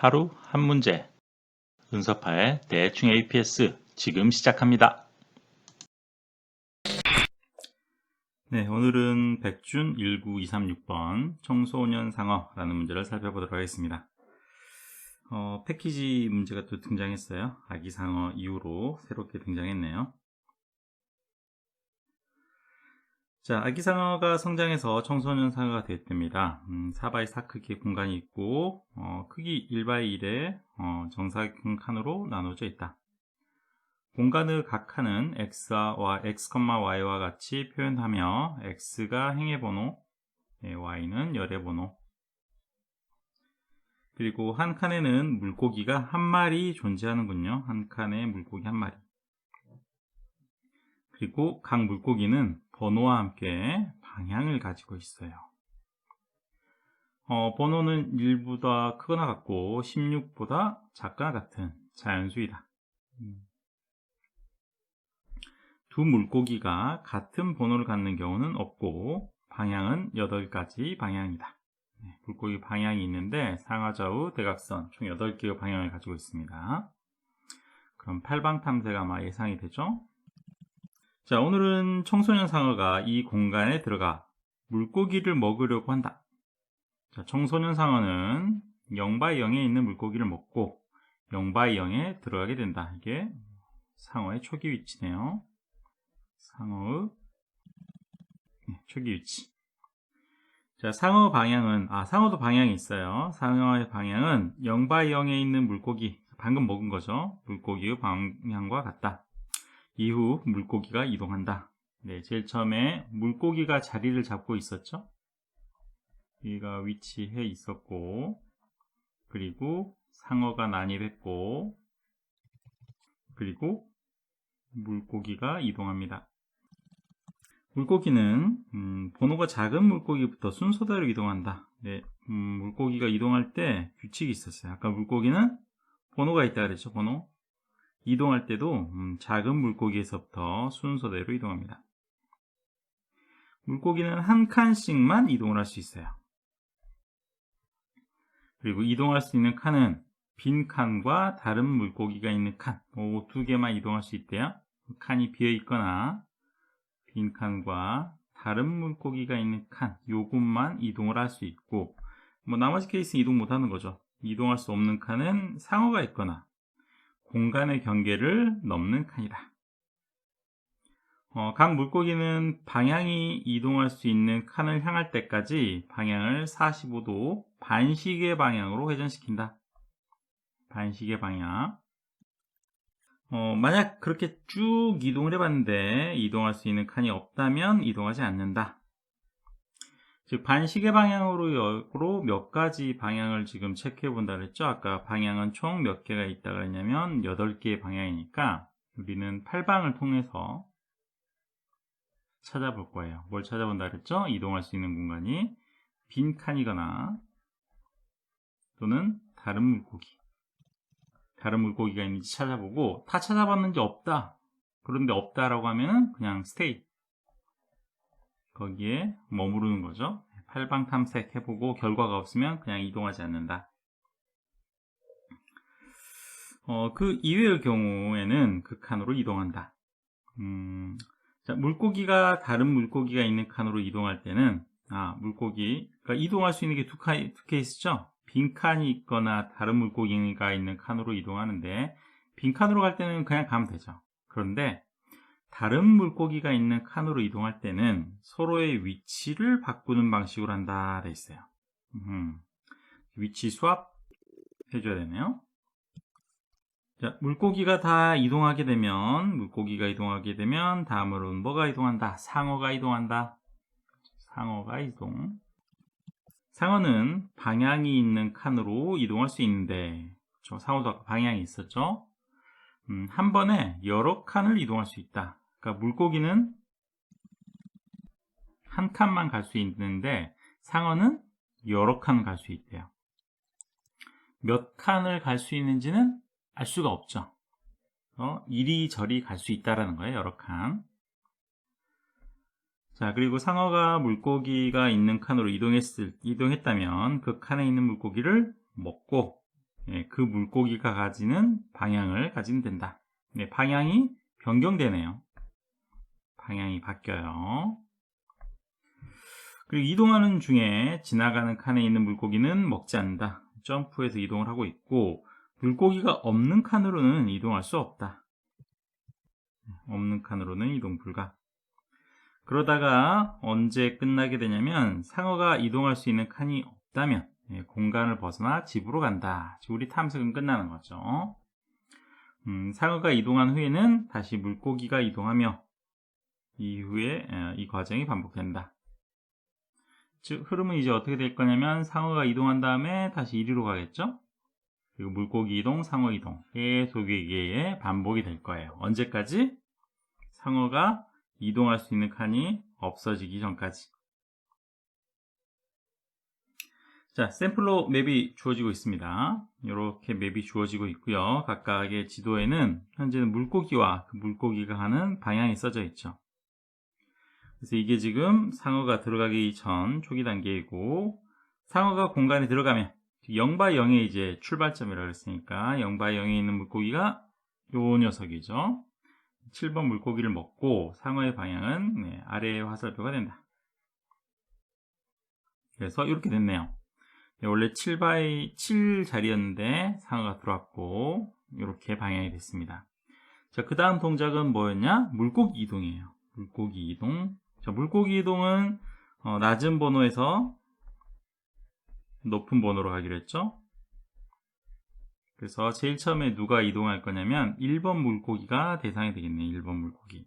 하루 한 문제 은서파의 대충 APS 지금 시작합니다. 네, 오늘은 백준 19236번 청소년 상어라는 문제를 살펴보도록 하겠습니다. 패키지 문제가 또 등장했어요. 아기 상어 이후로 새롭게 등장했네요. 자, 아기 상어가 성장해서 청소년 상어가 됐답니다. 4x4 크기의 공간이 있고 크기 1x1의 정사각 칸으로 나눠져 있다. 공간의 각 칸은 x와 y와 같이 표현하며 x가 행의 번호, y는 열의 번호. 그리고 한 칸에는 물고기가 한 마리 존재하는군요. 한 칸에 물고기 한 마리. 그리고 각 물고기는 번호와 함께 방향을 가지고 있어요. 번호는 1보다 크거나 같고 16보다 작거나 같은 자연수이다. 두 물고기가 같은 번호를 갖는 경우는 없고 방향은 8가지 방향이다. 물고기 방향이 있는데 상하좌우 대각선 총 8개의 방향을 가지고 있습니다. 그럼 팔방탐색 아마 예상이 되죠? 자, 오늘은 청소년 상어가 이 공간에 들어가 물고기를 먹으려고 한다. 자, 청소년 상어는 0x0에 있는 물고기를 먹고 0x0에 들어가게 된다. 이게 상어의 초기 위치네요. 상어의 초기 위치. 자, 상어 방향은, 상어도 방향이 있어요. 상어의 방향은 0x0에 있는 물고기, 방금 먹은 거죠. 물고기의 방향과 같다. 이후 물고기가 이동한다. 네, 제일 처음에 물고기가 자리를 잡고 있었죠. 여기가 위치해 있었고, 그리고 상어가 난입했고, 그리고 물고기가 이동합니다. 물고기는 번호가 작은 물고기부터 순서대로 이동한다. 네, 물고기가 이동할 때 규칙이 있었어요. 아까 물고기는 번호가 있다 그랬죠. 번호. 이동할 때도 작은 물고기에서부터 순서대로 이동합니다. 물고기는 한 칸씩만 이동을 할 수 있어요. 그리고 이동할 수 있는 칸은 빈 칸과 다른 물고기가 있는 칸, 두 개만 이동할 수 있대요. 칸이 비어 있거나 빈 칸과 다른 물고기가 있는 칸, 요것만 이동을 할 수 있고, 나머지 케이스는 이동 못 하는 거죠. 이동할 수 없는 칸은 상어가 있거나 공간의 경계를 넘는 칸이다. 각 물고기는 방향이 이동할 수 있는 칸을 향할 때까지 방향을 45도 반시계 방향으로 회전시킨다. 반시계 방향. 만약 그렇게 쭉 이동을 해봤는데 이동할 수 있는 칸이 없다면 이동하지 않는다. 즉 반시계 방향으로 몇 가지 방향을 지금 체크해 본다 그랬죠. 아까 방향은 총 몇 개가 있다고 했냐면 8개의 방향이니까 우리는 팔방을 통해서 찾아볼 거예요. 뭘 찾아본다 그랬죠? 이동할 수 있는 공간이 빈 칸이거나 또는 다른 물고기가 있는지 찾아보고, 다 찾아봤는지 없다. 그런데 없다라고 하면은 그냥 스테이. 거기에 머무르는 거죠. 팔방 탐색해보고 결과가 없으면 그냥 이동하지 않는다. 그 이외의 경우에는 그 칸으로 이동한다. 자, 물고기가 다른 물고기가 있는 칸으로 이동할 때는 그러니까 이동할 수 있는 게 두 케이스죠. 빈 칸이 있거나 다른 물고기가 있는 칸으로 이동하는데, 빈 칸으로 갈 때는 그냥 가면 되죠. 그런데 다른 물고기가 있는 칸으로 이동할 때는 서로의 위치를 바꾸는 방식으로 한다 돼 있어요. 위치 수합 해줘야 되네요. 자, 물고기가 이동하게 되면 다음으로는 뭐가 이동한다? 상어가 이동한다. 상어가 이동. 상어는 방향이 있는 칸으로 이동할 수 있는데, 상어도 아까 방향이 있었죠? 한 번에 여러 칸을 이동할 수 있다. 그러니까 물고기는 한 칸만 갈 수 있는데 상어는 여러 칸 갈 수 있대요. 몇 칸을 갈 수 있는지는 알 수가 없죠. 이리저리 갈 수 있다는 거예요. 여러 칸. 자, 그리고 상어가 물고기가 있는 칸으로 이동했다면 그 칸에 있는 물고기를 먹고 그 물고기가 가지는 방향을 가지면 된다. 방향이 변경되네요. 방향이 바뀌어요. 그리고 이동하는 중에 지나가는 칸에 있는 물고기는 먹지 않는다. 점프해서 이동을 하고 있고, 물고기가 없는 칸으로는 이동할 수 없다. 없는 칸으로는 이동 불가. 그러다가 언제 끝나게 되냐면 상어가 이동할 수 있는 칸이 없다면 공간을 벗어나 집으로 간다. 우리 탐색은 끝나는 거죠. 상어가 이동한 후에는 다시 물고기가 이동하며 이후에 이 과정이 반복된다. 즉 흐름은 이제 어떻게 될 거냐면 상어가 이동한 다음에 다시 이리로 가겠죠. 그리고 물고기 이동, 상어 이동 계속 이게 반복이 될 거예요. 언제까지? 상어가 이동할 수 있는 칸이 없어지기 전까지. 자, 샘플로 맵이 주어지고 있습니다. 이렇게 맵이 주어지고 있고요. 각각의 지도에는 현재는 물고기와 그 물고기가 가는 방향이 써져 있죠. 그래서 이게 지금 상어가 들어가기 전 초기 단계이고, 상어가 공간에 들어가면 0/0의 이제 출발점이라고 했으니까 0/0에 있는 물고기가 요 녀석이죠. 7번 물고기를 먹고 상어의 방향은 아래의 화살표가 된다. 그래서 이렇게 됐네요. 원래 7 자리였는데 상어가 들어왔고 이렇게 방향이 됐습니다. 자, 그 다음 동작은 뭐였냐? 물고기 이동이에요. 물고기 이동. 자, 물고기 이동은 낮은 번호에서 높은 번호로 가기로 했죠. 그래서 제일 처음에 누가 이동할 거냐면 1번 물고기가 대상이 되겠네요. 1번 물고기.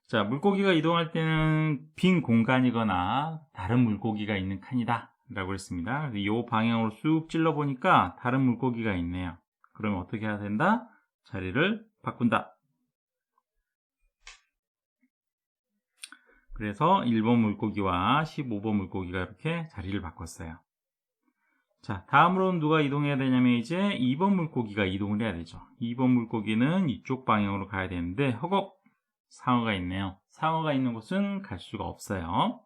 자, 물고기가 이동할 때는 빈 공간이거나 다른 물고기가 있는 칸이다 라고 했습니다. 이 방향으로 쑥 찔러 보니까 다른 물고기가 있네요. 그러면 어떻게 해야 된다? 자리를 바꾼다. 그래서 1번 물고기와 15번 물고기가 이렇게 자리를 바꿨어요. 자, 다음으로는 누가 이동해야 되냐면 이제 2번 물고기가 이동을 해야 되죠. 2번 물고기는 이쪽 방향으로 가야 되는데 허걱! 상어가 있네요. 상어가 있는 곳은 갈 수가 없어요.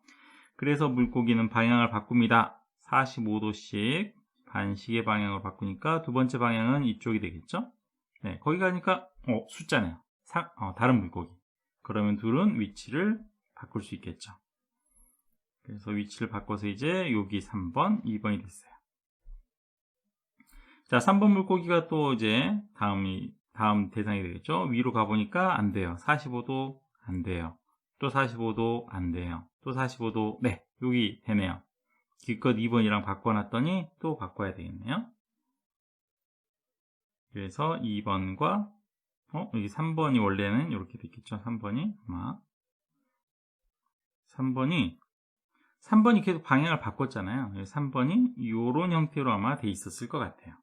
그래서 물고기는 방향을 바꿉니다. 45도씩 반시계 방향으로 바꾸니까 두 번째 방향은 이쪽이 되겠죠. 네, 거기 가니까 숫자네요. 다른 물고기. 그러면 둘은 위치를 바꿀 수 있겠죠. 그래서 위치를 바꿔서 이제 여기 3번, 2번이 됐어요. 자, 3번 물고기가 또 이제 다음 대상이 되겠죠. 위로 가보니까 안 돼요. 45도 안 돼요. 또 45도 안 돼요. 또 45도, 네, 여기 되네요. 기껏 2번이랑 바꿔놨더니 또 바꿔야 되겠네요. 그래서 2번과 여기 3번이 원래는 이렇게 됐겠죠. 3번이 아마 3번이 계속 방향을 바꿨잖아요. 3번이 이런 형태로 아마 돼 있었을 것 같아요.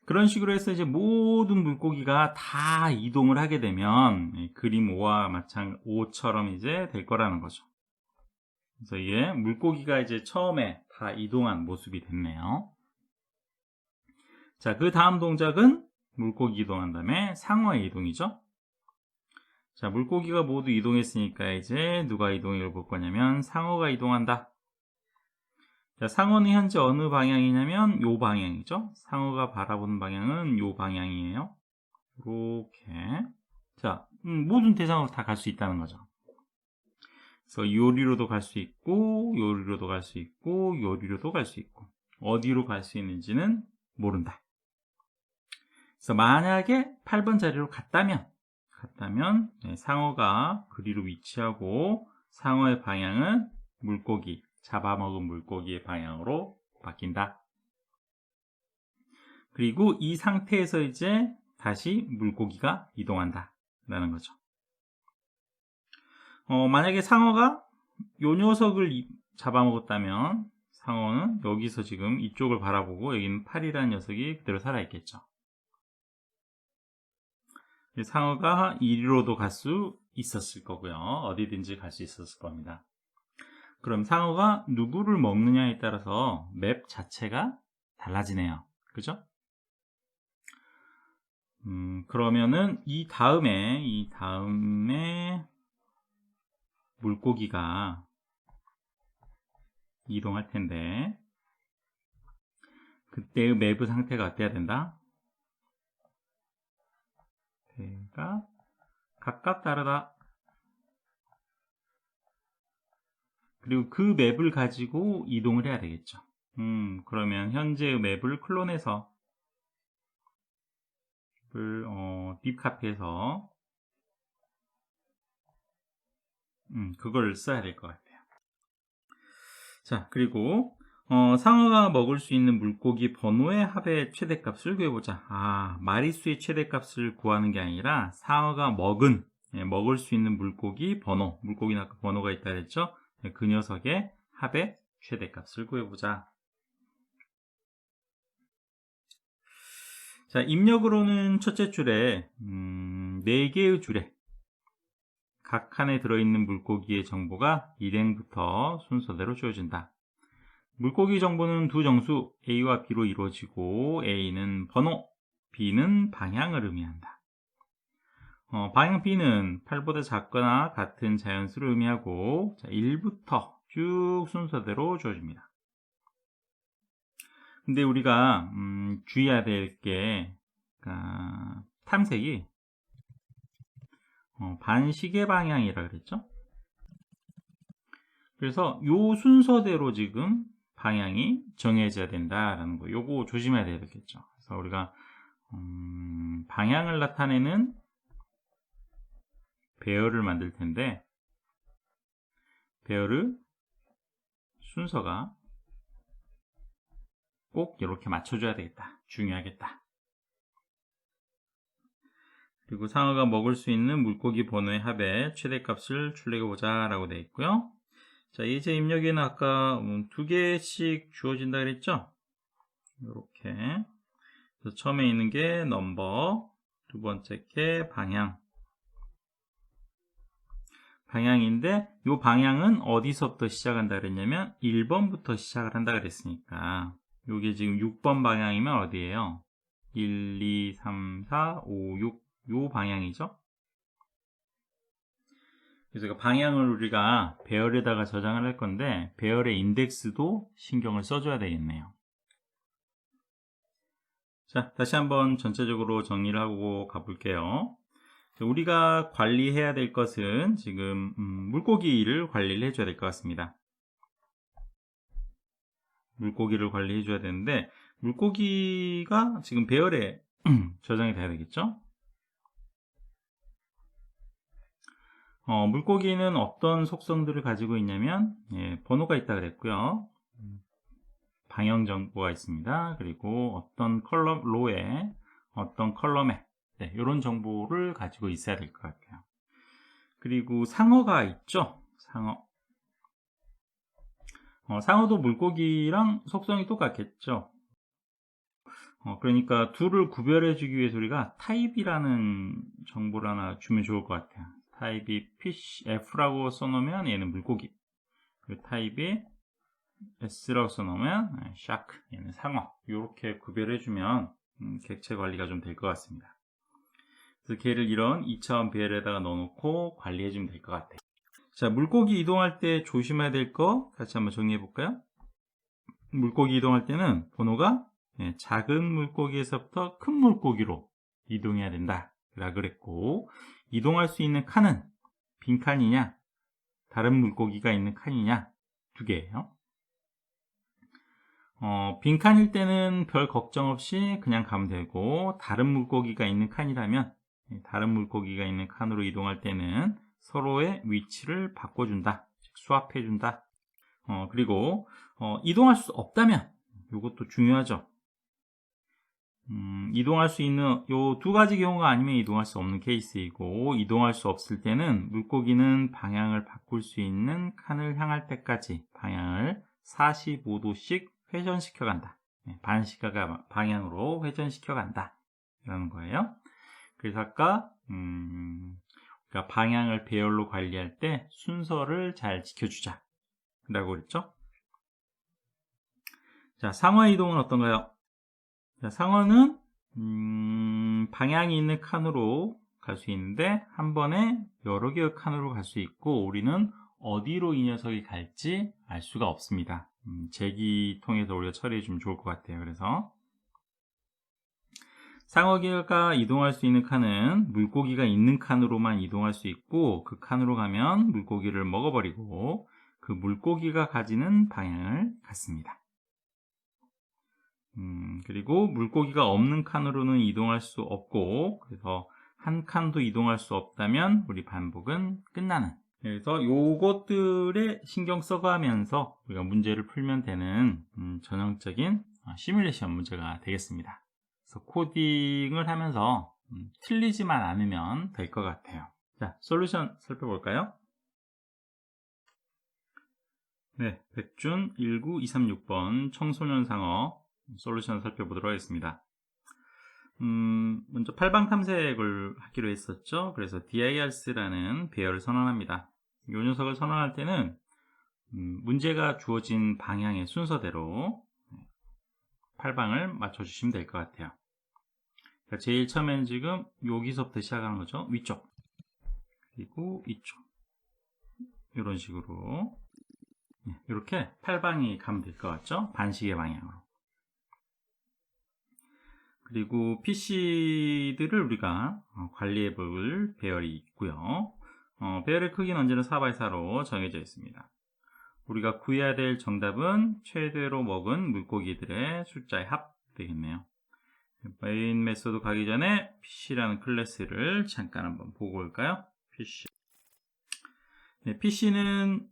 그런 식으로 해서 이제 모든 물고기가 다 이동을 하게 되면 그림 5와 마찬가지 5처럼 이제 될 거라는 거죠. 그래서 이게 물고기가 이제 처음에 다 이동한 모습이 됐네요. 자, 그 다음 동작은 물고기 이동한 다음에 상어의 이동이죠. 자, 물고기가 모두 이동했으니까 이제 누가 이동을 볼 거냐면 상어가 이동한다. 자, 상어는 현재 어느 방향이냐면 요 방향이죠. 상어가 바라보는 방향은 요 방향이에요. 이렇게. 자, 모든 대상으로 다 갈 수 있다는 거죠. 그래서 요리로도 갈 수 있고 요리로도 갈 수 있고 요리로도 갈 수 있고 어디로 갈 수 있는지는 모른다. 그래서 만약에 8번 자리로 갔다면 상어가 그리로 위치하고 상어의 방향은 물고기, 잡아먹은 물고기의 방향으로 바뀐다. 그리고 이 상태에서 이제 다시 물고기가 이동한다 라는 거죠. 만약에 상어가 요 녀석을 잡아먹었다면 상어는 여기서 지금 이쪽을 바라보고 여기는 8이라는 녀석이 그대로 살아있겠죠. 상어가 이리로도 갈 수 있었을 거고요. 어디든지 갈 수 있었을 겁니다. 그럼 상어가 누구를 먹느냐에 따라서 맵 자체가 달라지네요. 그죠? 그러면은 이 다음에 물고기가 이동할 텐데 그때의 매부 상태가 어때야 된다? 배가 각각 다르다. 그리고 그 맵을 가지고 이동을 해야 되겠죠. 그러면 현재의 맵을 클론해서 딥카피해서 그걸 써야 될 것 같아요. 자, 그리고 상어가 먹을 수 있는 물고기 번호의 합의 최대값을 구해보자. 마리수의 최대값을 구하는 게 아니라 상어가 먹을 수 있는 물고기 번호, 물고기는 아까 번호가 있다 그랬죠? 그 녀석의 합의 최대값을 구해보자. 자, 입력으로는 첫째 줄에 4개의 줄에 각 칸에 들어있는 물고기의 정보가 일행부터 순서대로 주어진다. 물고기 정보는 두 정수 A와 B로 이루어지고 A는 번호, B는 방향을 의미한다. 방향 B는 8보다 작거나 같은 자연수를 의미하고 1부터 쭉 순서대로 주어집니다. 근데 우리가 주의해야 될 게 탐색이 반시계 방향이라 그랬죠. 그래서 요 순서대로 지금 방향이 정해져야 된다라는 거, 요거 조심해야 되겠죠. 그래서 우리가 방향을 나타내는 배열을 만들 텐데, 배열을 순서가 꼭 이렇게 맞춰줘야 되겠다. 중요하겠다. 그리고 상어가 먹을 수 있는 물고기 번호의 합의 최대값을 출력해보자 라고 되어 있고요. 자, 이제 입력에는 아까 2개씩 주어진다 그랬죠? 이렇게. 그래서 처음에 있는 게 넘버, 두 번째 게 방향인데 이 방향은 어디서부터 시작한다 그랬냐면 1번부터 시작을 한다 그랬으니까 이게 지금 6번 방향이면 어디예요? 1, 2, 3, 4, 5, 6 요 방향이죠. 그래서 그 방향을 우리가 배열에다가 저장을 할 건데 배열의 인덱스도 신경을 써줘야 되겠네요. 자, 다시 한번 전체적으로 정리를 하고 가볼게요. 우리가 관리해야 될 것은 지금 물고기를 관리를 해줘야 될 것 같습니다. 물고기를 관리해 줘야 되는데 물고기가 지금 배열에 저장이 돼야 되겠죠. 물고기는 어떤 속성들을 가지고 있냐면 번호가 있다 그랬고요. 방향 정보가 있습니다. 그리고 어떤 로에 어떤 컬럼에 이런 정보를 가지고 있어야 될 것 같아요. 그리고 상어가 있죠. 상어도 물고기랑 속성이 똑같겠죠. 그러니까 둘을 구별해 주기 위해서 우리가 타입이라는 정보를 하나 주면 좋을 것 같아요. 타입이 F라고 써놓으면 얘는 물고기, 그리고 타입이 S라고 써놓으면 샤크, 얘는 상어. 이렇게 구별해 주면 객체 관리가 좀 될 것 같습니다. 그래서 걔를 이런 2차원 배열에다가 넣어놓고 관리해 주면 될 것 같아요. 자, 물고기 이동할 때 조심해야 될 거 같이 한번 정리해 볼까요? 물고기 이동할 때는 번호가 작은 물고기에서부터 큰 물고기로 이동해야 된다 라 그랬고, 이동할 수 있는 칸은 빈 칸이냐 다른 물고기가 있는 칸이냐 두 개예요. 빈 칸일 때는 별 걱정 없이 그냥 가면 되고, 다른 물고기가 있는 칸이라면 다른 물고기가 있는 칸으로 이동할 때는 서로의 위치를 바꿔준다, 스왑해준다. 그리고 이동할 수 없다면 이것도 중요하죠. 이동할 수 있는 요 두 가지 경우가 아니면 이동할 수 없는 케이스이고, 이동할 수 없을 때는 물고기는 방향을 바꿀 수 있는 칸을 향할 때까지 방향을 45도씩 회전시켜 간다. 반시가 방향으로 회전시켜 간다 라는 거예요. 그래서 아까 그러니까 방향을 배열로 관리할 때 순서를 잘 지켜주자 라고 그랬죠. 자, 상어 이동은 어떤가요? 자, 상어는 방향이 있는 칸으로 갈 수 있는데 한 번에 여러 개의 칸으로 갈 수 있고, 우리는 어디로 이 녀석이 갈지 알 수가 없습니다. 제기 통해서 우리가 처리해 주면 좋을 것 같아요. 그래서 상어가 이동할 수 있는 칸은 물고기가 있는 칸으로만 이동할 수 있고, 그 칸으로 가면 물고기를 먹어버리고 그 물고기가 가지는 방향을 갖습니다. 그리고 물고기가 없는 칸으로는 이동할 수 없고, 그래서 한 칸도 이동할 수 없다면 우리 반복은 끝나는, 그래서 요것들에 신경 써가면서 우리가 문제를 풀면 되는 전형적인 시뮬레이션 문제가 되겠습니다. 그래서 코딩을 하면서 틀리지만 않으면 될 것 같아요. 자, 솔루션 살펴볼까요? 네, 백준 19236번 청소년 상어 솔루션 살펴보도록 하겠습니다. 먼저 팔방 탐색을 하기로 했었죠. 그래서 DIRS라는 배열을 선언합니다. 이 녀석을 선언할 때는 문제가 주어진 방향의 순서대로 팔방을 맞춰주시면 될 것 같아요. 그러니까 제일 처음에는 지금 여기서부터 시작하는 거죠. 위쪽, 그리고 이쪽, 이런 식으로 이렇게 팔방이 가면 될 것 같죠. 반시계 방향으로. 그리고 PC들을 우리가 관리해 볼 배열이 있고요. 배열의 크기는 언제나 4x4로 정해져 있습니다. 우리가 구해야 될 정답은 최대로 먹은 물고기들의 숫자의 합 되겠네요. 메인 메소드 가기 전에 PC라는 클래스를 잠깐 한번 보고 올까요? PC. 네, PC는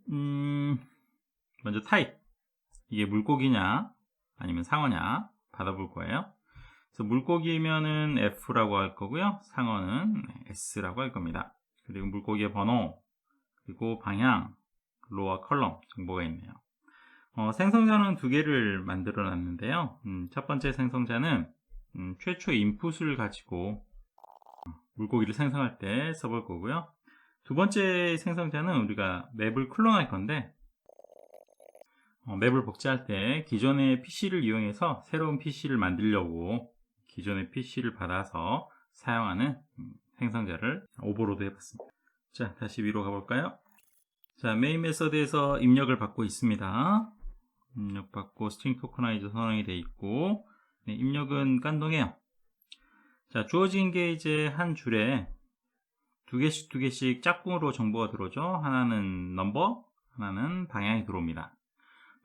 먼저 타입, 이게 물고기냐 아니면 상어냐 받아볼 거예요. 그래서 물고기면은 F라고 할 거고요. 상어는 S라고 할 겁니다. 그리고 물고기의 번호, 그리고 방향, 로와 컬럼 정보가 있네요. 생성자는 두 개를 만들어 놨는데요. 첫 번째 생성자는 최초 인풋을 가지고 물고기를 생성할 때 써볼 거고요. 두 번째 생성자는 우리가 맵을 클론할 건데, 맵을 복제할 때 기존의 PC를 이용해서 새로운 PC를 만들려고 기존의 PC를 받아서 사용하는 생성자를 오버로드 해봤습니다. 자, 다시 위로 가볼까요? 자, 메인 메서드에서 입력을 받고 있습니다. 입력 받고 스트링 토커나이저 선언이 되어 있고, 네, 입력은 깐동해요. 자, 주어진 게 이제 한 줄에 두 개씩 짝꿍으로 정보가 들어오죠. 하나는 넘버, 하나는 방향이 들어옵니다.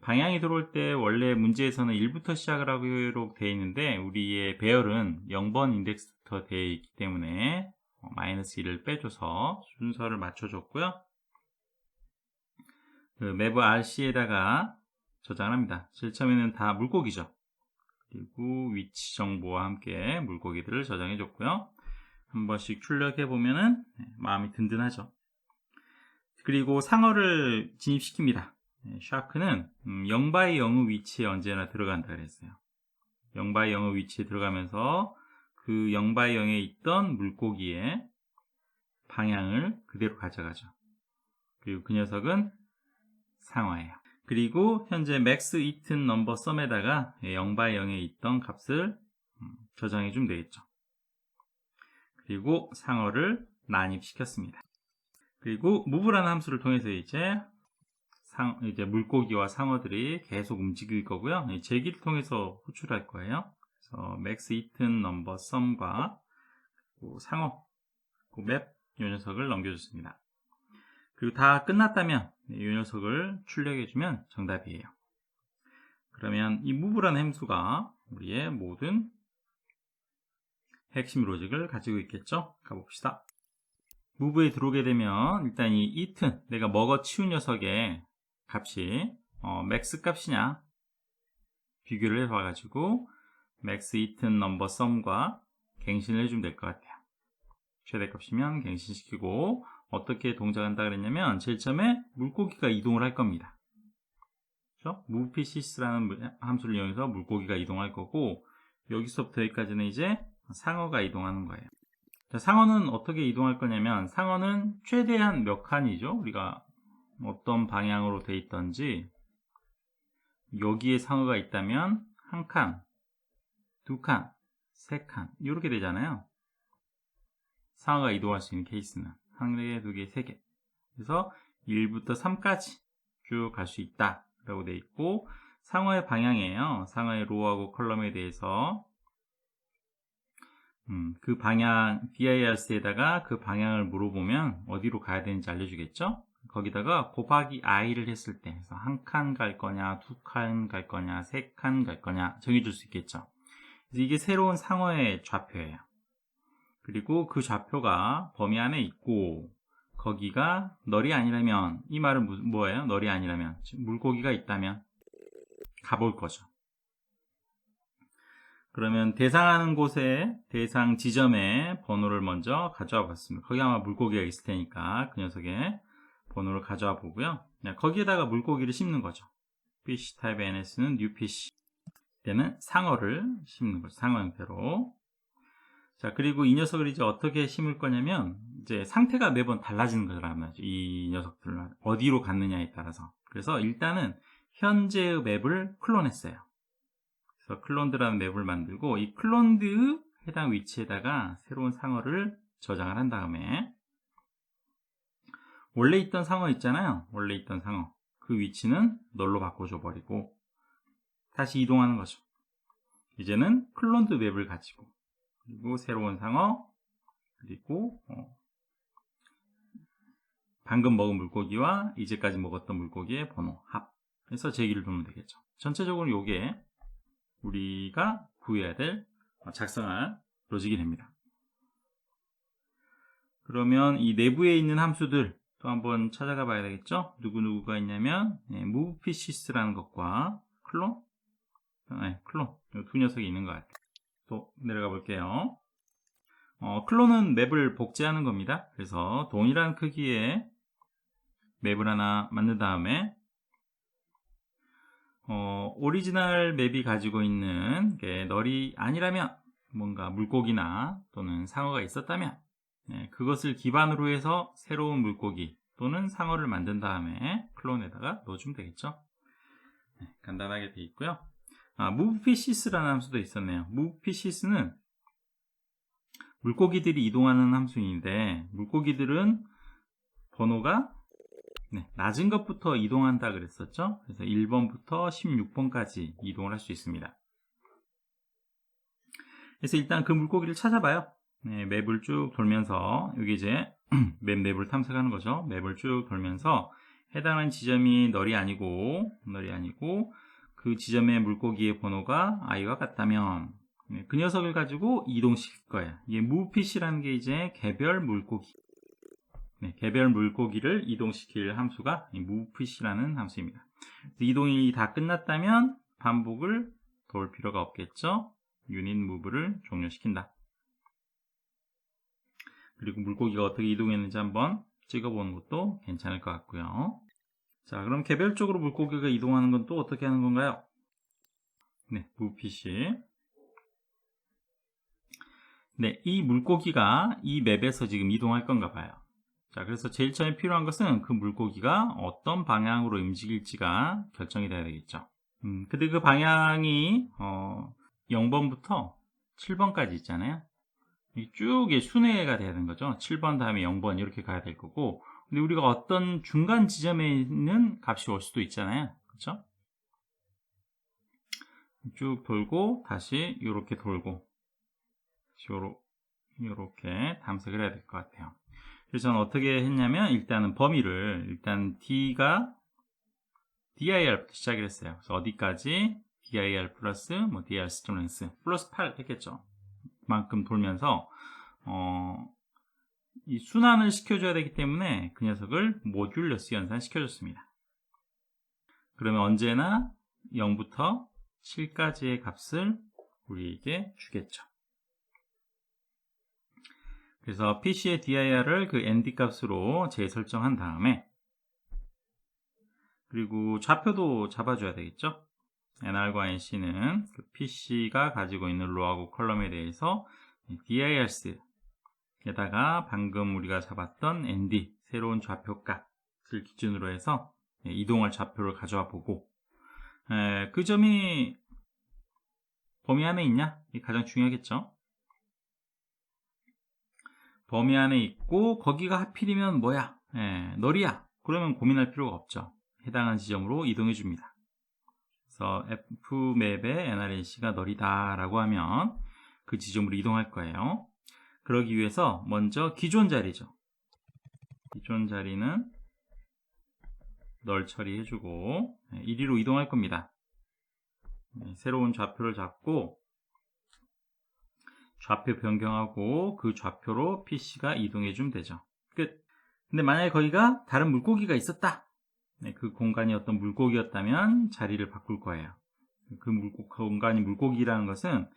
방향이 들어올 때 원래 문제에서는 1부터 시작을 하기로 되어 있는데, 우리의 배열은 0번 인덱스부터 되어 있기 때문에 마이너스 1을 빼줘서 순서를 맞춰줬고요. 그 매브 RC에다가 저장을 합니다. 제일 처음에는 다 물고기죠. 그리고 위치 정보와 함께 물고기들을 저장해 줬고요. 한 번씩 출력해 보면은 마음이 든든하죠. 그리고 상어를 진입시킵니다. 샤크는 0x0의 위치에 언제나 들어간다 그랬어요. 0x0의 위치에 들어가면서 그 0x0에 있던 물고기의 방향을 그대로 가져가죠. 그리고 그 녀석은 상어예요. 그리고 현재 max eaten number sum에다가 0x0에 있던 값을 저장해 주면 되겠죠. 그리고 상어를 난입시켰습니다. 그리고 move라는 함수를 통해서 이제 물고기와 상어들이 계속 움직일 거고요. 제기를 통해서 호출할 거예요. 그래서 max eaten number sum과 상어, 맵 이 녀석을 넘겨줬습니다. 그리고 다 끝났다면 이 녀석을 출력해주면 정답이에요. 그러면 이 move라는 함수가 우리의 모든 핵심 로직을 가지고 있겠죠? 가봅시다. move에 들어오게 되면 일단 이 eaten, 내가 먹어치운 녀석의 값이 max 값이냐 비교를 해봐가지고 max eaten number sum과 갱신을 해주면 될 것 같아요. 최대값이면 갱신시키고, 어떻게 동작한다 그랬냐면 제일 처음에 물고기가 이동을 할 겁니다. 그렇죠? move PCS라는 함수를 이용해서 물고기가 이동할 거고, 여기서부터 여기까지는 이제 상어가 이동하는 거예요. 자, 상어는 어떻게 이동할 거냐면, 상어는 최대한 몇 칸이죠? 우리가 어떤 방향으로 돼 있던지, 여기에 상어가 있다면 한 칸, 두 칸, 세 칸 이렇게 되잖아요. 상어가 이동할 수 있는 케이스는 한 개, 두 개, 세 개. 그래서 1부터 3까지 쭉 갈 수 있다 라고 되어 있고, 상어의 방향이에요. 상어의 로우하고 컬럼에 대해서 그 방향, dirc에다가 그 방향을 물어보면 어디로 가야 되는지 알려주겠죠? 거기다가 곱하기 i를 했을 때, 그래서 한 칸 갈 거냐, 두 칸 갈 거냐, 세 칸 갈 거냐 정해줄 수 있겠죠. 그래서 이게 새로운 상어의 좌표예요. 그리고 그 좌표가 범위 안에 있고, 거기가 널이 아니라면, 이 말은 뭐예요? 널이 아니라면, 물고기가 있다면 가볼 거죠. 그러면 대상하는 곳에, 대상 지점에 번호를 먼저 가져와 봤습니다. 거기 아마 물고기가 있을 테니까 그 녀석의 번호를 가져와 보고요. 거기에다가 물고기를 심는 거죠. fish type ns는 new fish. 때는 상어를 심는 거죠. 상어 형태로. 자, 그리고 이 녀석을 이제 어떻게 심을 거냐면, 이제 상태가 매번 달라지는 거라는 거죠. 이 녀석들은 어디로 갔느냐에 따라서. 그래서 일단은 현재의 맵을 클론했어요. 그래서 클론드라는 맵을 만들고, 이 클론드 해당 위치에다가 새로운 상어를 저장을 한 다음에, 원래 있던 상어 있잖아요. 원래 있던 상어. 그 위치는 널로 바꿔줘 버리고 다시 이동하는 거죠. 이제는 클론드 맵을 가지고, 그리고 새로운 상어, 그리고 방금 먹은 물고기와 이제까지 먹었던 물고기의 번호 합해서 제기를 두면 되겠죠. 전체적으로 이게 우리가 구해야 될, 작성할 로직이 됩니다. 그러면 이 내부에 있는 함수들 또 한번 찾아가 봐야 되겠죠. 누구누구가 있냐면 movepieces.라는 것과 클론, 클론 이 두 녀석이 있는 것 같아요. 또 내려가 볼게요. 클론은 맵을 복제하는 겁니다. 그래서 동일한 크기의 맵을 하나 만든 다음에 오리지널 맵이 가지고 있는 게 널이 아니라면, 뭔가 물고기나 또는 상어가 있었다면 그것을 기반으로 해서 새로운 물고기 또는 상어를 만든 다음에 클론에다가 넣어주면 되겠죠. 간단하게 되어 있고요. movepicies라는 함수도 있었네요. movepicies는 물고기들이 이동하는 함수인데, 물고기들은 번호가 낮은 것부터 이동한다 그랬었죠. 그래서 1번부터 16번까지 이동을 할 수 있습니다. 그래서 일단 그 물고기를 찾아봐요. 맵을 쭉 돌면서, 여기 이제 맵을 탐색하는 거죠. 맵을 쭉 돌면서 해당하는 지점이 널이 아니고 그 지점의 물고기의 번호가 i와 같다면 그 녀석을 가지고 이동시킬 거예요. 이게 movefish라는 게 이제 개별 물고기, 개별 물고기를 이동시킬 함수가 movefish라는 함수입니다. 이동이 다 끝났다면 반복을 도울 필요가 없겠죠. unit move를 종료시킨다. 그리고 물고기가 어떻게 이동했는지 한번 찍어보는 것도 괜찮을 것 같고요. 자, 그럼 개별적으로 물고기가 이동하는 건 또 어떻게 하는 건가요? movefish이. 이 물고기가 이 맵에서 지금 이동할 건가 봐요. 자, 그래서 제일 처음에 필요한 것은 그 물고기가 어떤 방향으로 움직일지가 결정이 돼야 되겠죠. 근데 그 방향이 0번부터 7번까지 있잖아요. 쭉 순회가 돼야 되는 거죠. 7번 다음에 0번 이렇게 가야 될 거고, 근데 우리가 어떤 중간 지점에 있는 값이 올 수도 있잖아요. 그렇죠? 쭉 돌고 다시 이렇게 돌고 이렇게 탐색을 해야 될 것 같아요. 그래서 저는 어떻게 했냐면, 일단은 범위를 일단 dir부터 시작을 했어요. 그래서 어디까지 dir 플러스 dir 스트링스 플러스 8 했겠죠. 만큼 돌면서 이 순환을 시켜줘야 되기 때문에 그 녀석을 모듈러스 연산 시켜줬습니다. 그러면 언제나 0부터 7까지의 값을 우리에게 주겠죠. 그래서 PC의 dir을 그 ND 값으로 재설정한 다음에, 그리고 좌표도 잡아줘야 되겠죠. NR과 NC는 그 PC가 가지고 있는 로하고 컬럼에 대해서 dirs에다가 방금 우리가 잡았던 ND, 새로운 좌표 값을 기준으로 해서 이동할 좌표를 가져와 보고, 그 점이 범위 안에 있냐? 이게 가장 중요하겠죠. 범위 안에 있고 거기가 하필이면 뭐야? 널이야. 그러면 고민할 필요가 없죠. 해당한 지점으로 이동해 줍니다. 그래서 fmap의 nrnc가 널이다 라고 하면 그 지점으로 이동할 거예요. 그러기 위해서 먼저 기존 자리죠. 기존 자리는 널 처리해주고 이리로 이동할 겁니다. 새로운 좌표를 잡고 좌표 변경하고 그 좌표로 PC가 이동해주면 되죠. 끝. 근데 만약에 거기가 다른 물고기가 있었다. 그 공간이 어떤 물고기였다면 자리를 바꿀 거예요. 그 공간이 물고기라는 것은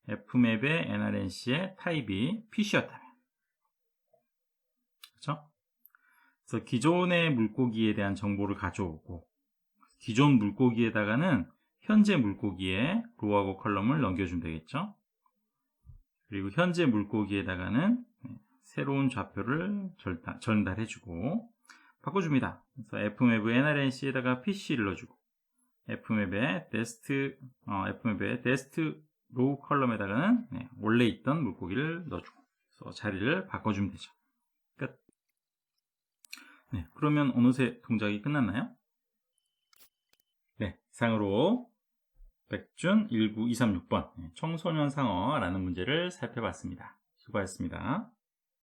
fmap의 nrnc의 타입이 PC였다면. 그렇죠? 그래서 기존의 물고기에 대한 정보를 가져오고 기존 물고기에다가는 현재 물고기의 로하고 컬럼을 넘겨주면 되겠죠. 그리고 현재 물고기에다가는 새로운 좌표를 전달해주고 바꿔줍니다. 그래서 fmap nrnc에다가 PC를 넣어주고 fmap의 dest 로우 컬럼에다가는 원래 있던 물고기를 넣어주고 그래서 자리를 바꿔주면 되죠. 끝. 네, 그러면 어느새 동작이 끝났나요? 네, 이상으로 백준 19236번 청소년 상어라는 문제를 살펴봤습니다. 수고하셨습니다.